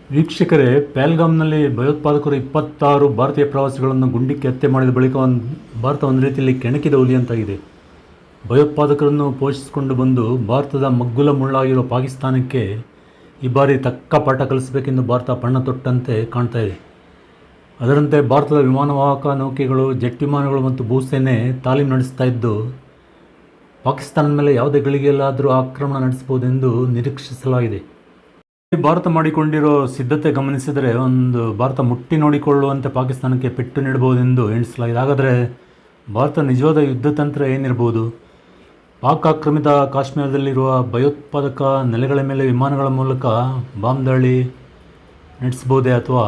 ವೀಕ್ಷಕರೇ, ಪಹಲ್ಗಾಮ್ನಲ್ಲಿ ಭಯೋತ್ಪಾದಕರು 26 ಭಾರತೀಯ ಪ್ರವಾಸಿಗಳನ್ನು ಗುಂಡಿಕ್ಕಿ ಹತ್ಯೆ ಮಾಡಿದ ಬಳಿಕ ಭಾರತ ಒಂದು ರೀತಿಯಲ್ಲಿ ಕೆಣಕಿದ ಹುಲಿಯಂತಾಗಿದೆ. ಭಯೋತ್ಪಾದಕರನ್ನು ಪೋಷಿಸಿಕೊಂಡು ಬಂದು ಭಾರತದ ಮಗ್ಗುಲ ಮುಳ್ಳಾಗಿರುವ ಪಾಕಿಸ್ತಾನಕ್ಕೆ ಈ ಬಾರಿ ತಕ್ಕ ಪಾಠ ಕಲಿಸಬೇಕೆಂದು ಭಾರತ ಬಣ್ಣ ತೊಟ್ಟಂತೆ ಕಾಣ್ತಾ ಇದೆ. ಅದರಂತೆ ಭಾರತದ ವಿಮಾನವಾಹಕ ನೌಕೆಗಳು, ಜೆಟ್ ವಿಮಾನಗಳು ಮತ್ತು ಭೂಸೇನೆ ತಾಲೀಮು ನಡೆಸ್ತಾ ಇದ್ದು, ಪಾಕಿಸ್ತಾನದ ಮೇಲೆ ಯಾವುದೇ ಗಳಿಗೆಯಲ್ಲಾದರೂ ಆಕ್ರಮಣ ನಡೆಸಬಹುದೆಂದು ನಿರೀಕ್ಷಿಸಲಾಗಿದೆ. ಭಾರತ ಮಾಡಿಕೊಂಡಿರೋ ಸಿದ್ಧತೆ ಗಮನಿಸಿದರೆ ಭಾರತ ಮುಟ್ಟಿ ನೋಡಿಕೊಳ್ಳುವಂತೆ ಪಾಕಿಸ್ತಾನಕ್ಕೆ ಪೆಟ್ಟು ನೀಡಬಹುದೆಂದು ಎಣಿಸಲಾಗಿದೆ. ಹಾಗಾದರೆ ಭಾರತ ನಿಜವಾದ ಯುದ್ಧ ತಂತ್ರ ಏನಿರಬಹುದು? ಪಾಕ್ ಆಕ್ರಮಿತ ಕಾಶ್ಮೀರದಲ್ಲಿರುವ ಭಯೋತ್ಪಾದಕ ನೆಲೆಗಳ ಮೇಲೆ ವಿಮಾನಗಳ ಮೂಲಕ ಬಾಂಬ್ ದಾಳಿ ನಡೆಸಬಹುದೇ, ಅಥವಾ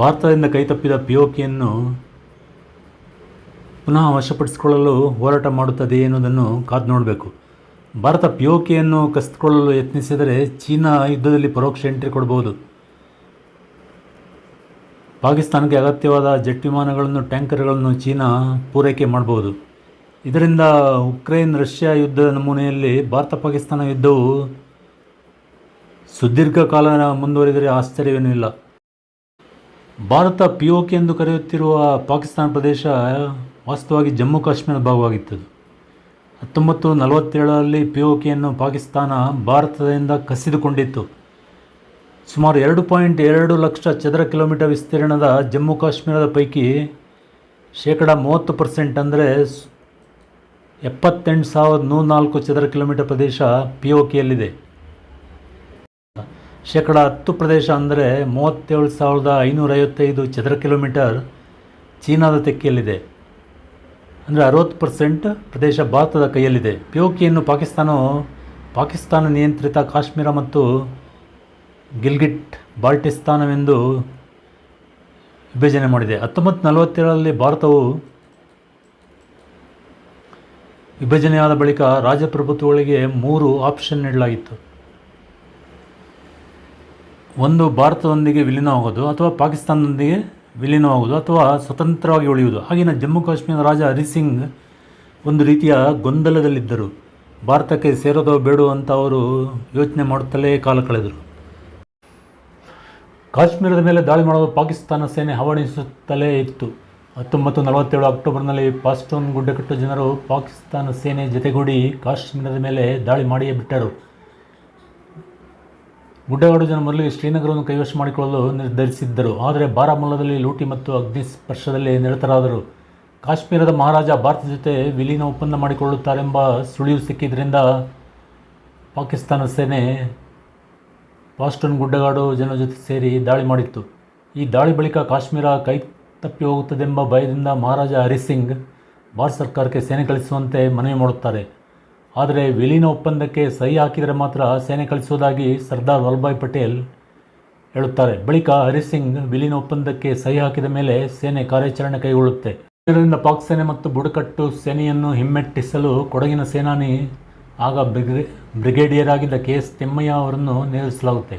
ಭಾರತದಿಂದ ಕೈತಪ್ಪಿದ ಪಿಒಕೆಯನ್ನು ಪುನಃ ವಶಪಡಿಸಿಕೊಳ್ಳಲು ಹೋರಾಟ ಮಾಡುತ್ತದೆ ಎನ್ನುವುದನ್ನು ಕಾದು ನೋಡಬೇಕು. ಭಾರತ ಪಿಒಕೆಯನ್ನು ಕಸಿದುಕೊಳ್ಳಲು ಯತ್ನಿಸಿದರೆ ಚೀನಾ ಯುದ್ಧದಲ್ಲಿ ಪರೋಕ್ಷ ಎಂಟ್ರಿ ಕೊಡಬಹುದು. ಪಾಕಿಸ್ತಾನಕ್ಕೆ ಅಗತ್ಯವಾದ ಜೆಟ್ ವಿಮಾನಗಳನ್ನು, ಟ್ಯಾಂಕರ್ಗಳನ್ನು ಚೀನಾ ಪೂರೈಕೆ ಮಾಡಬಹುದು. ಇದರಿಂದ ಉಕ್ರೇನ್ ರಷ್ಯಾ ಯುದ್ಧದ ನಮೂನೆಯಲ್ಲಿ ಭಾರತ ಪಾಕಿಸ್ತಾನ ಯುದ್ಧವು ಸುದೀರ್ಘ ಕಾಲ ಮುಂದುವರಿದರೆ ಆಶ್ಚರ್ಯವೇನೂ ಇಲ್ಲ. ಭಾರತ ಪಿಒಕೆ ಎಂದು ಕರೆಯುತ್ತಿರುವ ಪಾಕಿಸ್ತಾನ ಪ್ರದೇಶ ವಾಸ್ತವವಾಗಿ ಜಮ್ಮು ಕಾಶ್ಮೀರದ ಭಾಗವಾಗಿತ್ತು. 1947ರಲ್ಲಿ ಪಿಒಕೆಯನ್ನು ಪಾಕಿಸ್ತಾನ ಭಾರತದಿಂದ ಕಸಿದುಕೊಂಡಿತ್ತು. ಸುಮಾರು 2.2 ಲಕ್ಷ ಚದರ ಕಿಲೋಮೀಟರ್ ವಿಸ್ತೀರ್ಣದ ಜಮ್ಮು ಕಾಶ್ಮೀರದ ಪೈಕಿ 30% ಅಂದರೆ 78,104 ಚದರ ಕಿಲೋಮೀಟರ್ ಪ್ರದೇಶ ಪಿಒಕೆಯಲ್ಲಿದೆ. 10% ಪ್ರದೇಶ ಅಂದರೆ 37,555 ಚದರ ಕಿಲೋಮೀಟರ್ ಚೀನಾದ ತೆಕ್ಕೆಯಲ್ಲಿದೆ. ಅಂದರೆ 60% ಪ್ರದೇಶ ಭಾರತದ ಕೈಯಲ್ಲಿದೆ. ಪಿಒಕೆಯನ್ನು ಪಾಕಿಸ್ತಾನ ನಿಯಂತ್ರಿತ ಕಾಶ್ಮೀರ ಮತ್ತು ಗಿಲ್ಗಿಟ್ ಬಾಲ್ಟಿಸ್ತಾನವೆಂದು ವಿಭಜನೆ ಮಾಡಿದೆ. 1947ರಲ್ಲಿ ಭಾರತವು ವಿಭಜನೆಯಾದ ಬಳಿಕ ರಾಜಪ್ರಭುತ್ವಗಳಿಗೆ 3 ಆಪ್ಷನ್ ನೀಡಲಾಗಿತ್ತು. ಒಂದು, ಭಾರತದೊಂದಿಗೆ ವಿಲೀನವಾಗುವುದು, ಅಥವಾ ಪಾಕಿಸ್ತಾನದೊಂದಿಗೆ ವಿಲೀನವಾಗುವುದು, ಅಥವಾ ಸ್ವತಂತ್ರವಾಗಿ ಉಳಿಯುವುದು. ಆಗಿನ ಜಮ್ಮು ಕಾಶ್ಮೀರದ ರಾಜ ಹರಿಸಿಂಗ್ ಒಂದು ರೀತಿಯ ಗೊಂದಲದಲ್ಲಿದ್ದರು. ಭಾರತಕ್ಕೆ ಸೇರೋದೋ ಬೇಡೋ ಅಂತ ಅವರು ಯೋಚನೆ ಮಾಡುತ್ತಲೇ ಕಾಲ ಕಳೆದರು. ಕಾಶ್ಮೀರದ ಮೇಲೆ ದಾಳಿ ಮಾಡಲು ಪಾಕಿಸ್ತಾನ ಸೇನೆ ಹವಣಿಸುತ್ತಲೇ ಇತ್ತು. 1947 ಅಕ್ಟೋಬರ್ನಲ್ಲಿ ಪಾಸ್ಟೂನ್ ಗುಡ್ಡಕಟ್ಟು ಜನರು ಪಾಕಿಸ್ತಾನ ಸೇನೆ ಜೊತೆಗೂಡಿ ಕಾಶ್ಮೀರದ ಮೇಲೆ ದಾಳಿ ಮಾಡಿಯೇ ಬಿಟ್ಟರು. ಗುಡ್ಡಗಾಡು ಜನ ಮೊದಲಿಗೆ ಶ್ರೀನಗರವನ್ನು ಕೈವಶ ಮಾಡಿಕೊಳ್ಳಲು ನಿರ್ಧರಿಸಿದ್ದರು. ಆದರೆ ಬಾರಾಮುಲ್ಲಾದಲ್ಲಿ ಲೂಟಿ ಮತ್ತು ಅಗ್ನಿಸ್ಪರ್ಶದಲ್ಲಿ ನಿರತರಾದರು. ಕಾಶ್ಮೀರದ ಮಹಾರಾಜ ಭಾರತದ ಜೊತೆ ವಿಲೀನ ಒಪ್ಪಂದ ಮಾಡಿಕೊಳ್ಳುತ್ತಾರೆಂಬ ಸುಳಿವು ಸಿಕ್ಕಿದ್ದರಿಂದ ಪಾಕಿಸ್ತಾನ ಸೇನೆ ಪಾಸ್ಟೂನ್ ಗುಡ್ಡಗಾಡು ಜನರ ಜೊತೆ ಸೇರಿ ದಾಳಿ ಮಾಡಿತ್ತು. ಈ ದಾಳಿ ಬಳಿಕ ಕಾಶ್ಮೀರ ಕೈ ತಪ್ಪಿ ಹೋಗುತ್ತದೆಂಬ ಭಯದಿಂದ ಮಹಾರಾಜ ಹರಿಸಿಂಗ್ ಭಾರತ ಸರ್ಕಾರಕ್ಕೆ ಸೇನೆ ಕಳಿಸುವಂತೆ ಮನವಿ ಮಾಡುತ್ತಾರೆ. ಆದರೆ ವಿಲೀನ ಒಪ್ಪಂದಕ್ಕೆ ಸಹಿ ಹಾಕಿದರೆ ಮಾತ್ರ ಸೇನೆ ಕಳಿಸುವುದಾಗಿ ಸರ್ದಾರ್ ವಲ್ಲಭಭಾಯ್ ಪಟೇಲ್ ಹೇಳುತ್ತಾರೆ. ಬಳಿಕ ಹರಿಸಿಂಗ್ ವಿಲೀನ ಒಪ್ಪಂದಕ್ಕೆ ಸಹಿ ಹಾಕಿದ ಮೇಲೆ ಸೇನೆ ಕಾರ್ಯಾಚರಣೆ ಕೈಗೊಳ್ಳುತ್ತೆ. ಇದರಿಂದ ಪಾಕ್ ಸೇನೆ ಮತ್ತು ಬುಡಕಟ್ಟು ಸೇನೆಯನ್ನು ಹಿಮ್ಮೆಟ್ಟಿಸಲು ಕೊಡಗಿನ ಸೇನಾನಿ, ಆಗ ಬ್ರಿಗೇಡಿಯರ್ ಆಗಿದ್ದ KS ತಿಮ್ಮಯ್ಯ ಅವರನ್ನು ನೇಮಿಸಲಾಗುತ್ತೆ.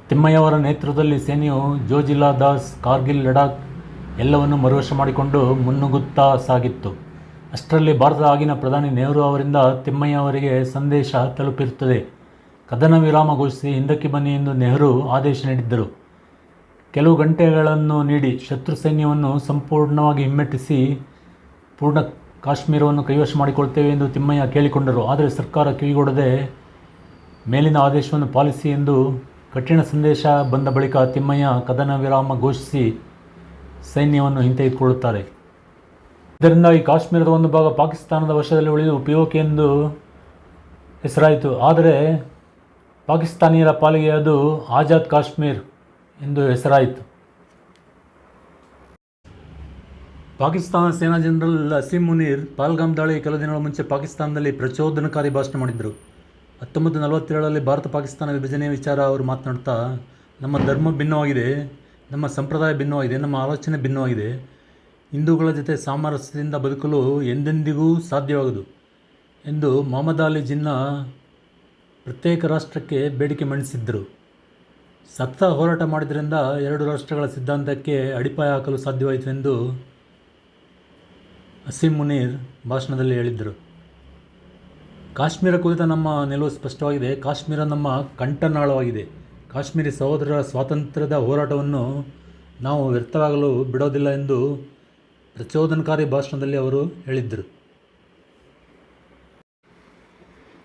ತಿಮ್ಮಯ್ಯ ಅವರ ನೇತೃತ್ವದಲ್ಲಿ ಸೇನೆಯು ಜೋಜಿಲಾ, ದಾಸ್, ಕಾರ್ಗಿಲ್, ಲಡಾಖ್ ಎಲ್ಲವನ್ನು ಮರುವಶ ಮಾಡಿಕೊಂಡು ಮುನ್ನುಗ್ಗುತ್ತಾ ಸಾಗಿತ್ತು. ಅಷ್ಟರಲ್ಲಿ ಭಾರತದ ಆಗಿನ ಪ್ರಧಾನಿ ನೆಹರು ಅವರಿಂದ ತಿಮ್ಮಯ್ಯ ಅವರಿಗೆ ಸಂದೇಶ ತಲುಪಿರುತ್ತದೆ. ಕದನ ವಿರಾಮ ಘೋಷಿಸಿ ಹಿಂದಕ್ಕೆ ಬನ್ನಿ ಎಂದು ನೆಹರು ಆದೇಶ ನೀಡಿದ್ದರು. ಕೆಲವು ಗಂಟೆಗಳನ್ನು ನೀಡಿ ಶತ್ರು ಸೈನ್ಯವನ್ನು ಸಂಪೂರ್ಣವಾಗಿ ಹಿಮ್ಮೆಟ್ಟಿಸಿ ಪೂರ್ಣ ಕಾಶ್ಮೀರವನ್ನು ಕೈವಶ ಮಾಡಿಕೊಳ್ತೇವೆ ಎಂದು ತಿಮ್ಮಯ್ಯ ಕೇಳಿಕೊಂಡರು. ಆದರೆ ಸರ್ಕಾರ ಕಿವಿಗೊಡದೆ ಮೇಲಿನ ಆದೇಶವನ್ನು ಪಾಲಿಸಿ ಎಂದು ಕಠಿಣ ಸಂದೇಶ ಬಂದ ಬಳಿಕ ತಿಮ್ಮಯ್ಯ ಕದನ ವಿರಾಮ ಘೋಷಿಸಿ ಸೈನ್ಯವನ್ನು ಹಿಂತೆಗೆದುಕೊಳ್ಳುತ್ತಾರೆ. ಇದರಿಂದ ಈ ಕಾಶ್ಮೀರದ ಒಂದು ಭಾಗ ಪಾಕಿಸ್ತಾನದ ವಶದಲ್ಲಿ ಉಳಿದು ಪಿಒಕೆ ಎಂದು ಹೆಸರಾಯಿತು. ಆದರೆ ಪಾಕಿಸ್ತಾನಿಯರ ಪಾಲಿಗೆ ಅದು ಆಜಾದ್ ಕಾಶ್ಮೀರ್ ಎಂದು ಹೆಸರಾಯಿತು. ಪಾಕಿಸ್ತಾನ ಸೇನಾ ಜನರಲ್ ಅಸೀಂ ಮುನೀರ್ ಪಹಲ್ಗಾಮ್ ದಾಳಿ ಕೆಲವು ದಿನಗಳ ಮುಂಚೆ ಪಾಕಿಸ್ತಾನದಲ್ಲಿ ಪ್ರಚೋದನಕಾರಿ ಭಾಷಣ ಮಾಡಿದ್ದರು. 1947ರಲ್ಲಿ ಭಾರತ ಪಾಕಿಸ್ತಾನ ವಿಭಜನೆಯ ವಿಚಾರ ಅವರು ಮಾತನಾಡ್ತಾ, ನಮ್ಮ ಧರ್ಮ ಭಿನ್ನವಾಗಿದೆ, ನಮ್ಮ ಸಂಪ್ರದಾಯ ಭಿನ್ನವಾಗಿದೆ, ನಮ್ಮ ಆಲೋಚನೆ ಭಿನ್ನವಾಗಿದೆ. ಹಿಂದೂಗಳ ಜೊತೆ ಸಾಮರಸ್ಯದಿಂದ ಬದುಕಲು ಎಂದೆಂದಿಗೂ ಸಾಧ್ಯವಾಗದು ಎಂದು ಮೊಹಮ್ಮದ್ ಅಲಿ ಜಿನ್ನಾ ಪ್ರತ್ಯೇಕ ರಾಷ್ಟ್ರಕ್ಕೆ ಬೇಡಿಕೆ ಮಂಡಿಸಿದ್ದರು. ಸತತ ಹೋರಾಟ ಮಾಡಿದ್ರಿಂದ 2 ರಾಷ್ಟ್ರಗಳ ಸಿದ್ಧಾಂತಕ್ಕೆ ಅಡಿಪಾಯ ಹಾಕಲು ಸಾಧ್ಯವಾಯಿತು ಎಂದು ಅಸೀಂ ಮುನೀರ್ ಭಾಷಣದಲ್ಲಿ ಹೇಳಿದ್ದರು. ಕಾಶ್ಮೀರ ಕುರಿತ ನಮ್ಮ ನಿಲುವು ಸ್ಪಷ್ಟವಾಗಿದೆ. ಕಾಶ್ಮೀರ ನಮ್ಮ ಕಂಠನಾಳವಾಗಿದೆ. ಕಾಶ್ಮೀರಿ ಸಹೋದರರ ಸ್ವಾತಂತ್ರ್ಯದ ಹೋರಾಟವನ್ನು ನಾವು ವ್ಯರ್ಥವಾಗಲು ಬಿಡೋದಿಲ್ಲ ಎಂದು ಪ್ರಚೋದನಕಾರಿ ಭಾಷಣದಲ್ಲಿ ಅವರು ಹೇಳಿದ್ದರು.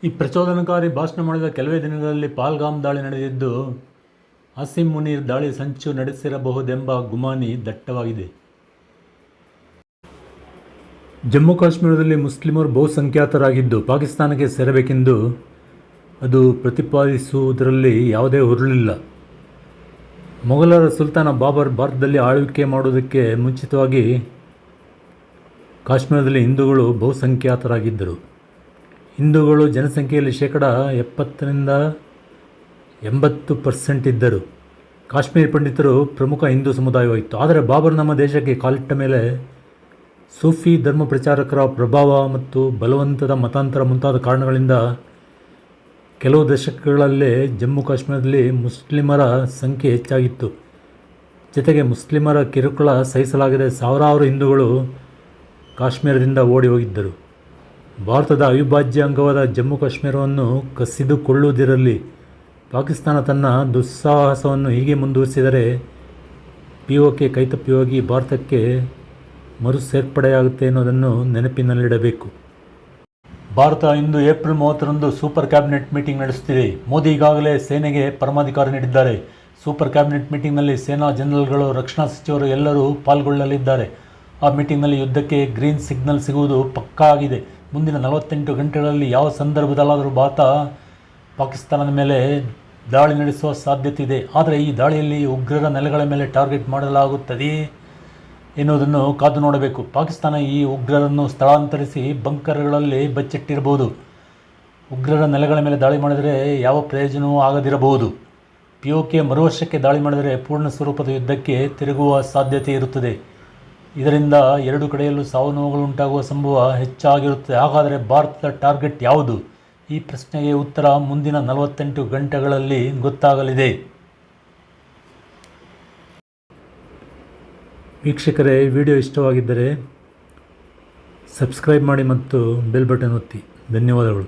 ಈ ಪ್ರಚೋದನಕಾರಿ ಭಾಷಣ ಮಾಡಿದ ಕೆಲವೇ ದಿನಗಳಲ್ಲಿ ಪಹಲ್ಗಾಮ್ ದಾಳಿ ನಡೆದಿದ್ದು ಆಸಿಮ್ ಮುನೀರ್ ದಾಳಿ ಸಂಚು ನಡೆಸಿರಬಹುದೆಂಬ ಗುಮಾನಿ ದಟ್ಟವಾಗಿದೆ. ಜಮ್ಮು ಕಾಶ್ಮೀರದಲ್ಲಿ ಮುಸ್ಲಿಮರು ಬಹುಸಂಖ್ಯಾತರಾಗಿದ್ದು ಪಾಕಿಸ್ತಾನಕ್ಕೆ ಸೇರಬೇಕೆಂದು ಅದು ಪ್ರತಿಪಾದಿಸುವುದರಲ್ಲಿ ಯಾವುದೇ ಹುರುಳಿಲ್ಲ. ಮೊಘಲರ ಸುಲ್ತಾನ ಬಾಬರ್ ಭಾರತದಲ್ಲಿ ಆಳ್ವಿಕೆ ಮಾಡುವುದಕ್ಕೆ ಮುಂಚಿತವಾಗಿ ಕಾಶ್ಮೀರದಲ್ಲಿ ಹಿಂದೂಗಳು ಬಹುಸಂಖ್ಯಾತರಾಗಿದ್ದರು. ಹಿಂದೂಗಳು ಜನಸಂಖ್ಯೆಯಲ್ಲಿ 70% ಇದ್ದರು. ಕಾಶ್ಮೀರಿ ಪಂಡಿತರು ಪ್ರಮುಖ ಹಿಂದೂ ಸಮುದಾಯವಾಗಿತ್ತು. ಆದರೆ ಬಾಬರ್ ನಮ್ಮ ದೇಶಕ್ಕೆ ಕಾಲಿಟ್ಟ ಮೇಲೆ ಸೂಫಿ ಧರ್ಮ ಪ್ರಚಾರಕರ ಪ್ರಭಾವ ಮತ್ತು ಬಲವಂತದ ಮತಾಂತರ ಮುಂತಾದ ಕಾರಣಗಳಿಂದ ಕೆಲವು ದಶಕಗಳಲ್ಲೇ ಜಮ್ಮು ಕಾಶ್ಮೀರದಲ್ಲಿ ಮುಸ್ಲಿಮರ ಸಂಖ್ಯೆ ಹೆಚ್ಚಾಗಿತ್ತು. ಜೊತೆಗೆ ಮುಸ್ಲಿಮರ ಕಿರುಕುಳ ಸಹಿಸಲಾಗದೆ ಸಾವಿರಾರು ಹಿಂದೂಗಳು ಕಾಶ್ಮೀರದಿಂದ ಓಡಿ ಹೋಗಿದ್ದರು. ಭಾರತದ ಅವಿಭಾಜ್ಯ ಅಂಗವಾದ ಜಮ್ಮು ಕಾಶ್ಮೀರವನ್ನು ಕಸಿದುಕೊಳ್ಳುವುದಿರಲಿ, ಪಾಕಿಸ್ತಾನ ತನ್ನ ದುಸ್ಸಾಹಸವನ್ನು ಹೀಗೆ ಮುಂದುವರಿಸಿದರೆ POK ಕೈತಪ್ಪಿ ಹೋಗಿ ಭಾರತಕ್ಕೆ ಮರು ಸೇರ್ಪಡೆಯಾಗುತ್ತೆ ಎನ್ನುವುದನ್ನು ನೆನಪಿನಲ್ಲಿಡಬೇಕು. ಭಾರತ ಇಂದು ಏಪ್ರಿಲ್ 30ರಂದು ಸೂಪರ್ ಕ್ಯಾಬಿನೆಟ್ ಮೀಟಿಂಗ್ ನಡೆಸುತ್ತಿದೆ. ಮೋದಿ ಈಗಾಗಲೇ ಸೇನೆಗೆ ಪರಮಾಧಿಕಾರ ನೀಡಿದ್ದಾರೆ. ಸೂಪರ್ ಕ್ಯಾಬಿನೆಟ್ ಮೀಟಿಂಗ್ನಲ್ಲಿ ಸೇನಾ ಜನರಲ್ಗಳು, ರಕ್ಷಣಾ ಸಚಿವರು ಎಲ್ಲರೂ ಪಾಲ್ಗೊಳ್ಳಲಿದ್ದಾರೆ. ಆ ಮೀಟಿಂಗ್ನಲ್ಲಿ ಯುದ್ಧಕ್ಕೆ ಗ್ರೀನ್ ಸಿಗ್ನಲ್ ಸಿಗುವುದು ಪಕ್ಕಾ ಆಗಿದೆ. ಮುಂದಿನ 48 ಗಂಟೆಗಳಲ್ಲಿ ಯಾವ ಸಂದರ್ಭದಲ್ಲಾದರೂ ಭಾರತ ಪಾಕಿಸ್ತಾನದ ಮೇಲೆ ದಾಳಿ ನಡೆಸುವ ಸಾಧ್ಯತೆ ಇದೆ. ಆದರೆ ಈ ದಾಳಿಯಲ್ಲಿ ಉಗ್ರರ ನೆಲೆಗಳ ಮೇಲೆ ಟಾರ್ಗೆಟ್ ಮಾಡಲಾಗುತ್ತದೆಯೇ ಎನ್ನುವುದನ್ನು ಕಾದು ನೋಡಬೇಕು. ಪಾಕಿಸ್ತಾನ ಈ ಉಗ್ರರನ್ನು ಸ್ಥಳಾಂತರಿಸಿ ಬಂಕರ್ಗಳಲ್ಲಿ ಬಚ್ಚಿಟ್ಟಿರಬಹುದು. ಉಗ್ರರ ನೆಲೆಗಳ ಮೇಲೆ ದಾಳಿ ಮಾಡಿದರೆ ಯಾವ ಪ್ರಯೋಜನವೂ ಆಗದಿರಬಹುದು. POK ಮರುವರ್ಷಕ್ಕೆ ದಾಳಿ ಮಾಡಿದರೆ ಪೂರ್ಣ ಸ್ವರೂಪದ ಯುದ್ಧಕ್ಕೆ ತಿರುಗುವ ಸಾಧ್ಯತೆ ಇರುತ್ತದೆ. ಇದರಿಂದ ಎರಡು ಕಡೆಯಲ್ಲೂ ಸಾವು ನೋವುಗಳುಂಟಾಗುವ ಸಂಭವ ಹೆಚ್ಚಾಗಿರುತ್ತದೆ. ಹಾಗಾದರೆ ಭಾರತದ ಟಾರ್ಗೆಟ್ ಯಾವುದು? ಈ ಪ್ರಶ್ನೆಗೆ ಉತ್ತರ ಮುಂದಿನ 48 ಗಂಟೆಗಳಲ್ಲಿ ಗೊತ್ತಾಗಲಿದೆ. ವೀಕ್ಷಕರೇ, ವಿಡಿಯೋ ಇಷ್ಟವಾಗಿದ್ದರೆ ಸಬ್ಸ್ಕ್ರೈಬ್ ಮಾಡಿ ಮತ್ತು ಬೆಲ್ ಬಟನ್ ಒತ್ತಿ. ಧನ್ಯವಾದಗಳು.